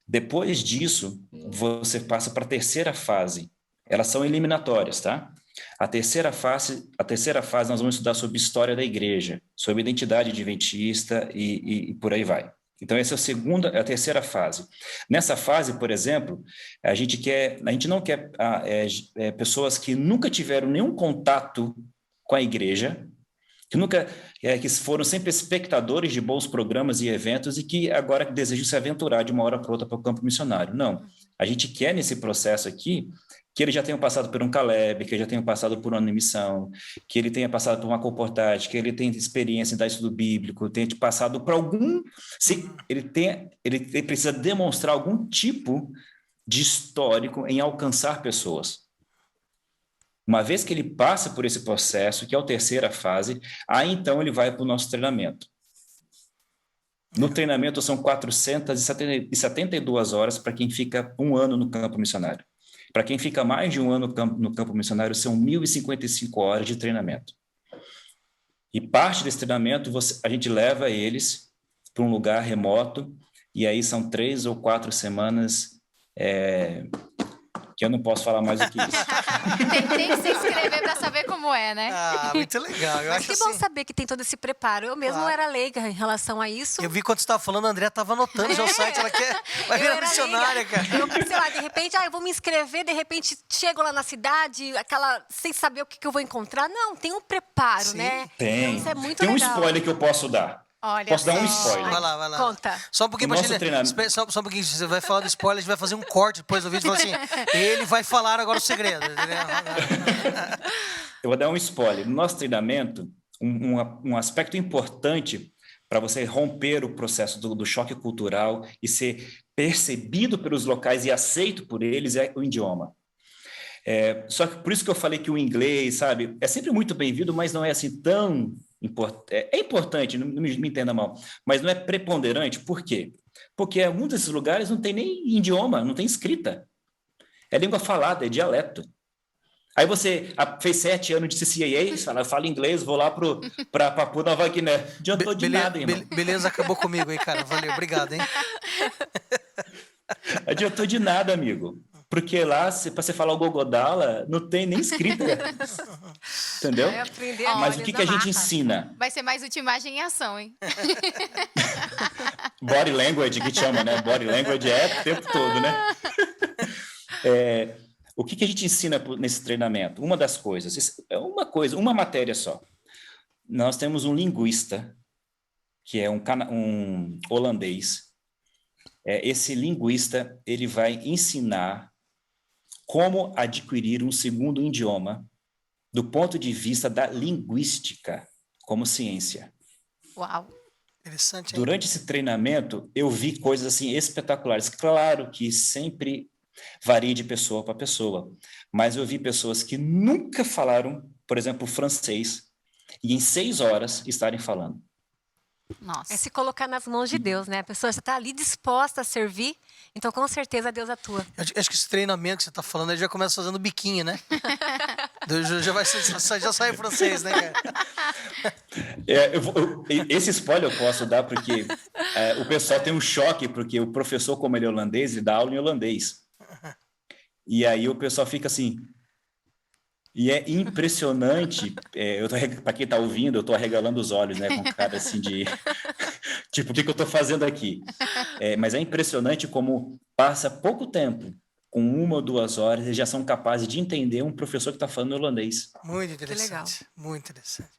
Depois disso, você passa para a terceira fase. Elas são eliminatórias, tá? A terceira fase nós vamos estudar sobre história da igreja, sobre identidade adventista e por aí vai. Então, essa é a terceira fase. Nessa fase, por exemplo, a gente não quer pessoas que nunca tiveram nenhum contato com a igreja, que foram sempre espectadores de bons programas e eventos e que agora desejam se aventurar de uma hora para outra para o campo missionário. Não. A gente quer, nesse processo aqui, que ele já tenha passado por um Caleb, que ele já tenha passado por uma missão, que ele tenha passado por uma colportagem, que ele tenha experiência em dar estudo bíblico, tenha passado por algum... Ele precisa demonstrar algum tipo de histórico em alcançar pessoas. Uma vez que ele passa por esse processo, que é a terceira fase, aí então ele vai para o nosso treinamento. No treinamento são 472 horas para quem fica 1 ano no campo missionário. Para quem fica mais de 1 ano no campo missionário, são 1.055 horas de treinamento. E parte desse treinamento, a gente leva eles para um lugar remoto, e aí são 3 ou 4 semanas, que eu não posso falar mais do que isso. Tem que se inscrever para saber como é, né? Ah, muito legal. Mas que bom saber que tem todo esse preparo. Eu mesmo era leiga em relação a isso. Eu vi quando você estava falando, a Andrea estava anotando já o site, ela vai virar missionária, cara. Eu, sei lá, de repente, eu vou me inscrever, de repente chego lá na cidade, sem saber o que eu vou encontrar. Não, tem um preparo, né? Tem. Então, isso é muito legal. legal. Um spoiler que eu posso dar. Olha Posso dar um só. spoiler? Vai lá, vai lá. Conta. Só um pouquinho, O nosso imagina, treinamento- só um pouquinho, você vai falar do spoiler, a gente vai fazer um corte depois do vídeo e falar assim, ele vai falar agora o segredo. Eu vou dar um spoiler. No nosso treinamento, um aspecto importante para você romper o processo do choque cultural e ser percebido pelos locais e aceito por eles é o idioma. Só que por isso que eu falei que o inglês, sabe, é sempre muito bem-vindo, mas não é assim tão importante. É importante, não me entenda mal, mas não é preponderante. Por quê? Porque muitos desses lugares não tem nem idioma, não tem escrita. É língua falada, é dialeto. Aí você fez 7 anos de CCAA, fala, eu falo inglês, vou lá para Papua Nova Guiné. Não adiantou de nada, irmão. Beleza, acabou comigo aí, cara. Valeu, obrigado, hein? Adiantou de nada, amigo. Porque lá, para você falar o Gogodala, não tem nem escrita. Entendeu? Vai aprender Mas olha, o que na a gente marra. ensina? Vai ser mais útil imagem em ação, hein? Body language, que chama, né? Body language é o tempo todo, né? O que a gente ensina nesse treinamento? Uma das coisas, uma matéria só. Nós temos um linguista, que é um holandês. Esse linguista, ele vai ensinar como adquirir um segundo idioma do ponto de vista da linguística como ciência. Uau. Interessante, hein? Durante esse treinamento, eu vi coisas assim espetaculares. Claro que sempre varia de pessoa para pessoa, mas eu vi pessoas que nunca falaram, por exemplo, francês, e em 6 horas estarem falando. Nossa. É se colocar nas mãos de Deus, né? A pessoa já está ali disposta a servir, então com certeza Deus atua. Acho que esse treinamento que você tá falando, ele já começa fazendo biquinho, né? já sai francês, né, cara? Esse spoiler eu posso dar porque o pessoal tem um choque, porque o professor, como ele é holandês, ele dá aula em holandês. E aí o pessoal fica assim... E é impressionante, para quem está ouvindo, eu estou arregalando os olhos, né, com cara assim de... tipo, o que eu estou fazendo aqui? Mas é impressionante como passa pouco tempo, com 1 ou 2 horas, eles já são capazes de entender um professor que está falando holandês. Muito legal. interessante, muito interessante.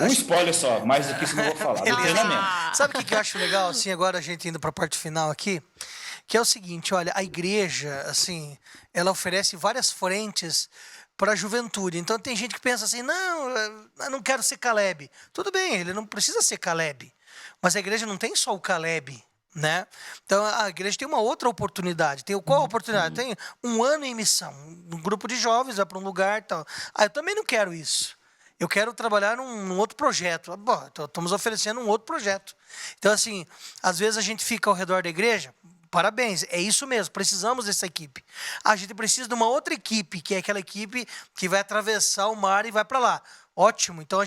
Um spoiler só, mais do que isso não vou falar, do treinamento. Sabe o que eu acho legal, assim, agora a gente indo para a parte final aqui? Que é o seguinte, olha, a igreja, assim, ela oferece várias frentes para a juventude. Então tem gente que pensa assim, não, eu não quero ser Caleb. Tudo bem, ele não precisa ser Caleb. Mas a igreja não tem só o Caleb, né? Então a igreja tem uma outra oportunidade. Tem qual oportunidade? Tem 1 ano em missão. Um grupo de jovens vai para um lugar e tal. Eu também não quero isso. Eu quero trabalhar num outro projeto. Bom, estamos oferecendo um outro projeto. Então, assim, às vezes a gente fica ao redor da igreja. Parabéns, é isso mesmo, precisamos dessa equipe. A gente precisa de uma outra equipe, que é aquela equipe que vai atravessar o mar e vai para lá. Ótimo, então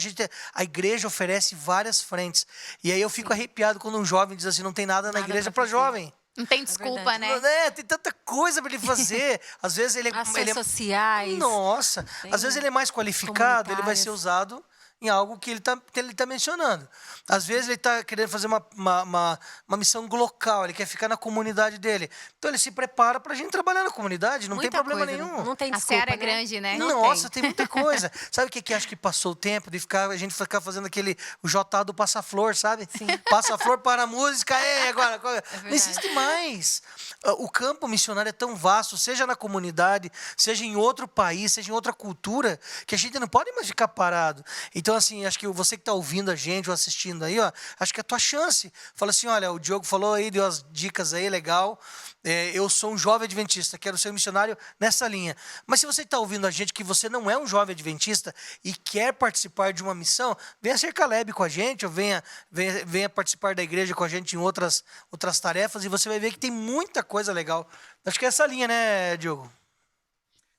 a igreja oferece várias frentes. E aí eu fico arrepiado quando um jovem diz assim, não tem nada na igreja para jovem. Não tem desculpa, verdade. né? Tem tanta coisa para ele fazer. Às vezes Ações sociais. Nossa, às vezes ele é mais qualificado, ele vai ser comunitárias. usado em algo que ele tá mencionando. Às vezes ele está querendo fazer uma missão local, ele quer ficar na comunidade dele. Então ele se prepara para a gente trabalhar na comunidade, não tem Muita problema coisa, nenhum. Não tem A desculpa, seara é né? grande, né? Não Nossa, tem muita coisa. Sabe o que acho que passou o tempo de a gente ficar fazendo o J do Passa-Flor, sabe? Sim. Passa-Flor para a música, agora. Não verdade. existe mais. O campo missionário é tão vasto, seja na comunidade, seja em outro país, seja em outra cultura, que a gente não pode mais ficar parado. Então, assim, acho que você que está ouvindo a gente ou assistindo aí, ó, acho que é a tua chance. Fala assim, olha, o Diogo falou aí, deu as dicas aí, legal. Eu sou um jovem adventista, quero ser um missionário nessa linha. Mas se você está ouvindo a gente que você não é um jovem adventista e quer participar de uma missão, venha ser Caleb com a gente, ou venha participar da igreja com a gente em outras tarefas, e você vai ver que tem muita coisa legal. Acho que é essa linha, né, Diogo?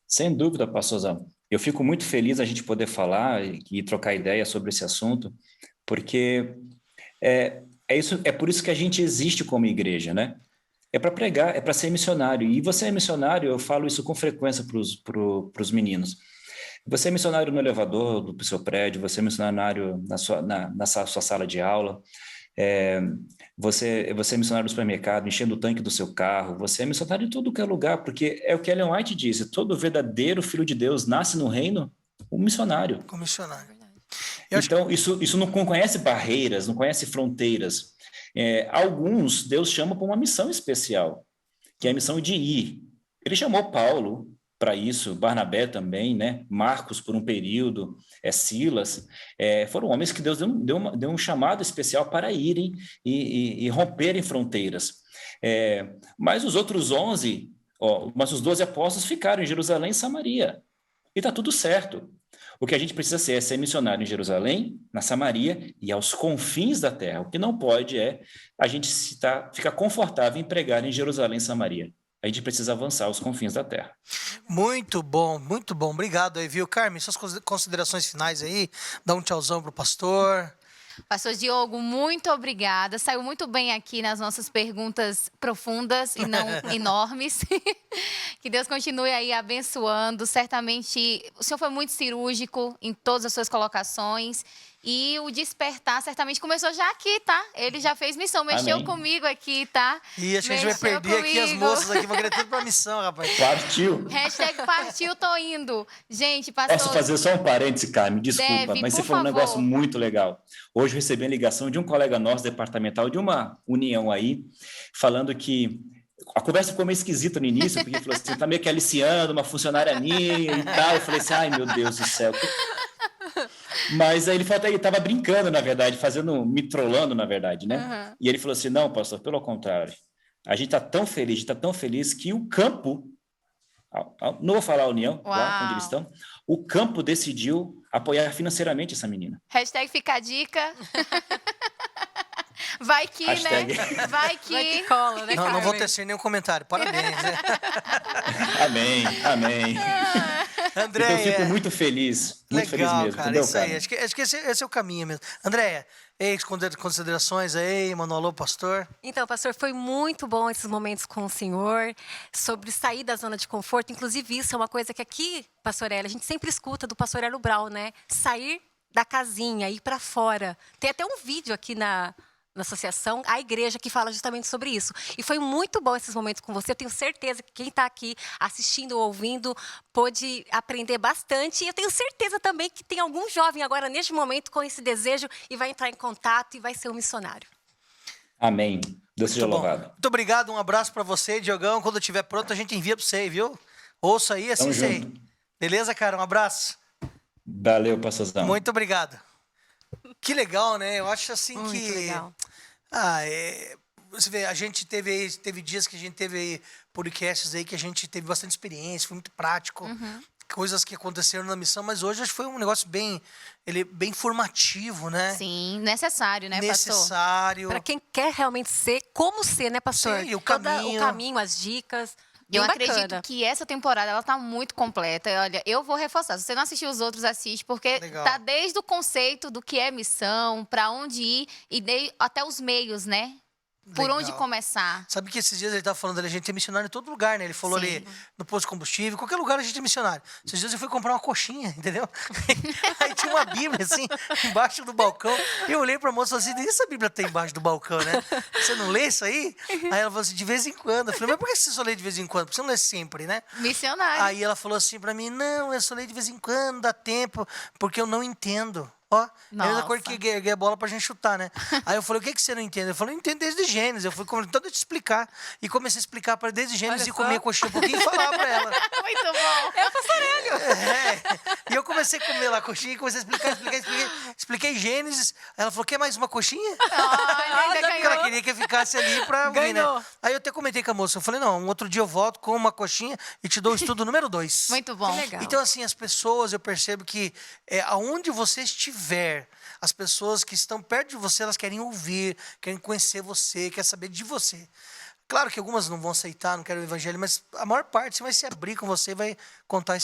Sem dúvida, pastorzão. Eu fico muito feliz a gente poder falar e trocar ideia sobre esse assunto, porque é por isso que a gente existe como igreja, né? É para pregar, é para ser missionário. E você é missionário, eu falo isso com frequência para os meninos. Você é missionário no elevador do seu prédio, você é missionário na sua sala de aula, você é missionário no supermercado, enchendo o tanque do seu carro, você é missionário em todo que é lugar, porque é o que Ellen White disse, todo verdadeiro filho de Deus nasce no reino, um missionário. Como missionário. Então, isso não conhece barreiras, não conhece fronteiras. Alguns, Deus chama para uma missão especial, que é a missão de ir. Ele chamou Paulo para isso, Barnabé também, né? Marcos por um período, Silas. Foram homens que Deus deu um chamado especial para irem e romperem fronteiras. Mas os outros 11, mas os 12 apóstolos ficaram em Jerusalém e Samaria. E está tudo certo. O que a gente precisa ser é ser missionário em Jerusalém, na Samaria e aos confins da terra. O que não pode é a gente ficar confortável em pregar em Jerusalém e Samaria. A gente precisa avançar aos confins da terra. Muito bom, muito bom. Obrigado aí, viu, Carmen? Suas considerações finais aí, dá um tchauzão pro pastor. Pastor Diogo, muito obrigada. Saiu muito bem aqui nas nossas perguntas profundas e não enormes. Que Deus continue aí abençoando. Certamente, o senhor foi muito cirúrgico em todas as suas colocações. E o despertar certamente começou já aqui, tá? Ele já fez missão, mexeu Amém. Comigo aqui, tá? E acho que a gente vai perder aqui as moças aqui, vão querer tudo pra missão, rapaz. Partiu. #partiu, tô indo. Gente, pastor... Posso fazer só um parêntese, Carmen? Desculpa, Deve, mas você por falou um favor. negócio muito legal. Hoje eu recebi a ligação de um colega nosso, departamental, de uma união aí, falando que a conversa ficou meio esquisita no início, porque ele falou assim, tá meio que aliciando uma funcionária minha e tal. Eu falei assim, ai meu Deus do céu. Mas aí ele estava brincando, na verdade, me trollando, na verdade, né? Uhum. E ele falou assim, não, pastor, pelo contrário. A gente está tão feliz que o campo, não vou falar a união, lá onde eles estão, o campo decidiu apoiar financeiramente essa menina. #fica a dica. Vai que, Hashtag. né? Vai que... Vai que cola, né, Não vou Carmen? tecer nenhum comentário. Parabéns, né? Amém, amém. André, Então eu fico muito feliz legal, feliz mesmo. cara, Entendeu, isso aí. Carmen? Acho que esse é o caminho mesmo. Andréia, considerações aí, manda um alô, pastor. Então, pastor, foi muito bom esses momentos com o senhor, sobre sair da zona de conforto. Inclusive, isso é uma coisa que aqui, pastor Hélio, a gente sempre escuta do pastor Hélio Brau, né? Sair da casinha, ir para fora. Tem até um vídeo aqui na associação, a igreja, que fala justamente sobre isso. E foi muito bom esses momentos com você. Eu tenho certeza que quem está aqui assistindo ou ouvindo pôde aprender bastante. E eu tenho certeza também que tem algum jovem agora, neste momento, com esse desejo e vai entrar em contato e vai ser um missionário. Amém. Deus seja Muito bom. louvado. Muito obrigado, um abraço pra você, Diogão. Quando estiver pronto, a gente envia pra você, viu? Ouça aí, assim Tamo sei. junto. Beleza, cara? Um abraço. Valeu, pastorzão. Muito obrigado. Que legal, né? Eu acho assim Muito que... legal. Você vê, a gente teve dias que a gente teve aí podcasts aí que a gente teve bastante experiência, foi muito prático. Coisas que aconteceram na missão, mas hoje acho que foi um negócio bem formativo, né? Sim, necessário, né, pastor? Necessário. Para quem quer realmente ser, como ser, né, pastor? Sim, o Todo caminho. o caminho, as dicas. Eu Bem acredito bacana. que essa temporada ela tá muito completa. Olha, eu vou reforçar. Se você não assistiu os outros, assiste, porque Legal. tá desde o conceito do que é missão, para onde ir e até os meios, né? Por Legal. onde começar. Sabe que esses dias ele estava falando ali, a gente é missionário em todo lugar, né? Ele falou Sim. ali no posto de combustível, qualquer lugar a gente é missionário. Esses dias eu fui comprar uma coxinha, entendeu? Aí tinha uma Bíblia, assim, embaixo do balcão. Eu olhei pra moça e falei assim, e essa Bíblia tem embaixo do balcão, né? Você não lê isso aí? Aí ela falou assim, de vez em quando. Eu falei, mas por que você só lê de vez em quando? Porque você não lê sempre, né? Missionário. Aí ela falou assim pra mim, não, eu só leio de vez em quando, dá tempo, porque eu não entendo. Ó, é a mesma Nossa. coisa que erguer a bola pra gente chutar, né? Aí eu falei, o que você não entende? Eu falei, eu entendo desde Gênesis. Eu fui tentando te explicar. E comecei a explicar para desde Gênesis Olha e comer só. a coxinha um pouquinho e falar pra ela. Muito bom. É o pastor Hélio. E eu comecei a comer lá a coxinha e comecei a expliquei Gênesis. Aí ela falou, quer mais uma coxinha? Olha, ainda Porque ela ganhou. queria que eu ficasse ali pra ouvir, né? Ganhou. Aí eu até comentei com a moça. Eu falei, não, um outro dia eu volto com uma coxinha e te dou o estudo número 2. Muito bom. Que legal. Então, assim, as pessoas, eu percebo que aonde você estiver, as pessoas que estão perto de você, elas querem ouvir, querem conhecer você, querem saber de você. Claro que algumas não vão aceitar, não querem o evangelho, mas a maior parte você vai se abrir com você, vai contar,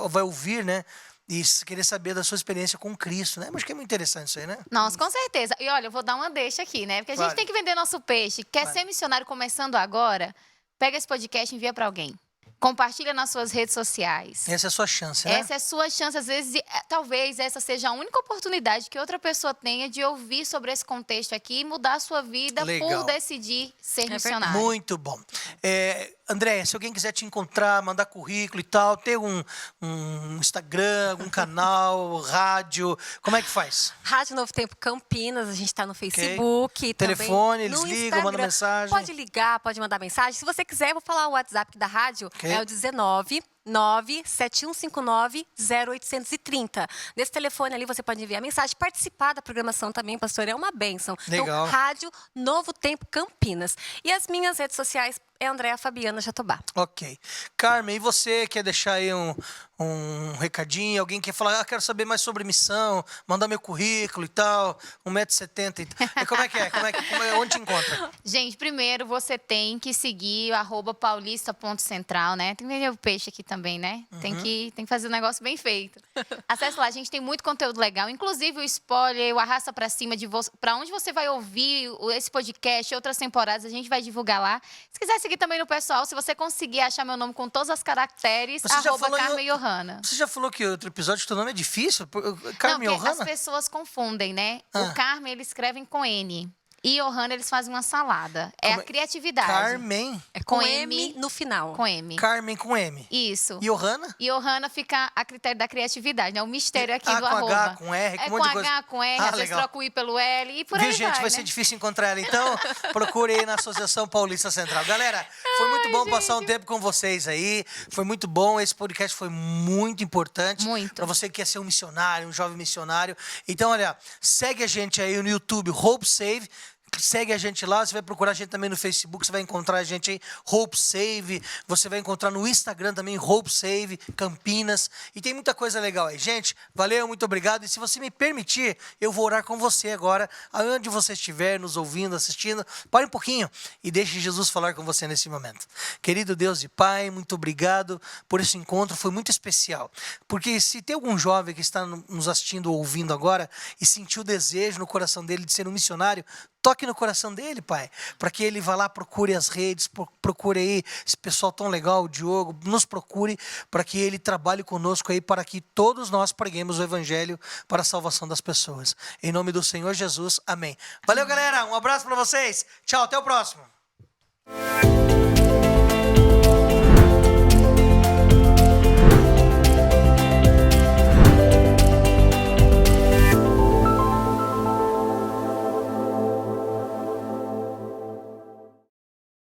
vai ouvir, né? E querer saber da sua experiência com Cristo, né? Acho que é muito interessante isso aí, né? Nossa, com certeza. E olha, eu vou dar uma deixa aqui, né? Porque a gente Vale. tem que vender nosso peixe. Quer Vale. ser missionário começando agora? Pega esse podcast e envia para alguém. Compartilha nas suas redes sociais. Essa é a sua chance, né? Essa é a sua chance, às vezes, talvez essa seja a única oportunidade que outra pessoa tenha de ouvir sobre esse contexto aqui e mudar a sua vida Legal. por decidir ser missionário. Muito bom. Andréia, se alguém quiser te encontrar, mandar currículo e tal, tem um Instagram, um canal, rádio, como é que faz? Rádio Novo Tempo Campinas, a gente está no Facebook. Telefone, também eles no ligam, Instagram. mandam mensagem. Pode ligar, pode mandar mensagem. Se você quiser, eu vou falar o WhatsApp da rádio, é o 19971590830. Nesse telefone ali você pode enviar mensagem, participar da programação também, pastor, é uma bênção. Legal. Então, Rádio Novo Tempo Campinas. E as minhas redes sociais é Andréia Fabiana Jatobá. Ok. Carmen, e você quer deixar aí um recadinho? Alguém quer falar, quero saber mais sobre missão, mandar meu currículo e tal, 1,70 m. Como é que é? Onde te encontra? Gente, primeiro você tem que seguir o @paulista.central, né? Tem que vender o peixe aqui também, né? Tem que fazer um negócio bem feito. Acesse lá, a gente tem muito conteúdo legal, inclusive o spoiler, o arrasta pra cima para onde você vai ouvir esse podcast, outras temporadas, a gente vai divulgar lá. Se quiser seguir também no pessoal, se você conseguir achar meu nome com todos os caracteres, Carmen Johanna. Você já falou que outro episódio que teu nome é difícil? Carmen Não, Johanna? as pessoas confundem, né? O Carmen, eles escrevem com N. E Johanna, eles fazem uma salada. É a criatividade. Carmen. É com M no final. Com M. Carmen com M. Isso. E Johanna? E Johanna fica a critério da criatividade, né? O mistério aqui do com arroba. H, com R, com um monte de coisa. H, com R, às vezes legal. troca o I pelo L e por aí Viu, gente? Vai né? ser difícil encontrar ela. Então, procure aí na Associação Paulista Central. Galera, foi muito bom passar um tempo com vocês aí. Foi muito bom. Esse podcast foi muito importante. Muito. Para você que quer ser um missionário, um jovem missionário. Então, olha, segue a gente aí no YouTube, Hope Save. Segue a gente lá, você vai procurar a gente também no Facebook, você vai encontrar a gente aí, Hope Save, você vai encontrar no Instagram também, Hope Save, Campinas, e tem muita coisa legal aí. Gente, valeu, muito obrigado, e se você me permitir, eu vou orar com você agora, aonde você estiver, nos ouvindo, assistindo, pare um pouquinho e deixe Jesus falar com você nesse momento. Querido Deus e Pai, muito obrigado por esse encontro, foi muito especial, porque se tem algum jovem que está nos assistindo ou ouvindo agora, e sentiu o desejo no coração dele de ser um missionário, toque no coração dele, Pai, para que ele vá lá, procure as redes, procure aí esse pessoal tão legal, o Diogo, nos procure para que ele trabalhe conosco aí, para que todos nós preguemos o Evangelho para a salvação das pessoas. Em nome do Senhor Jesus, amém. Valeu, galera, um abraço para vocês, tchau, até o próximo.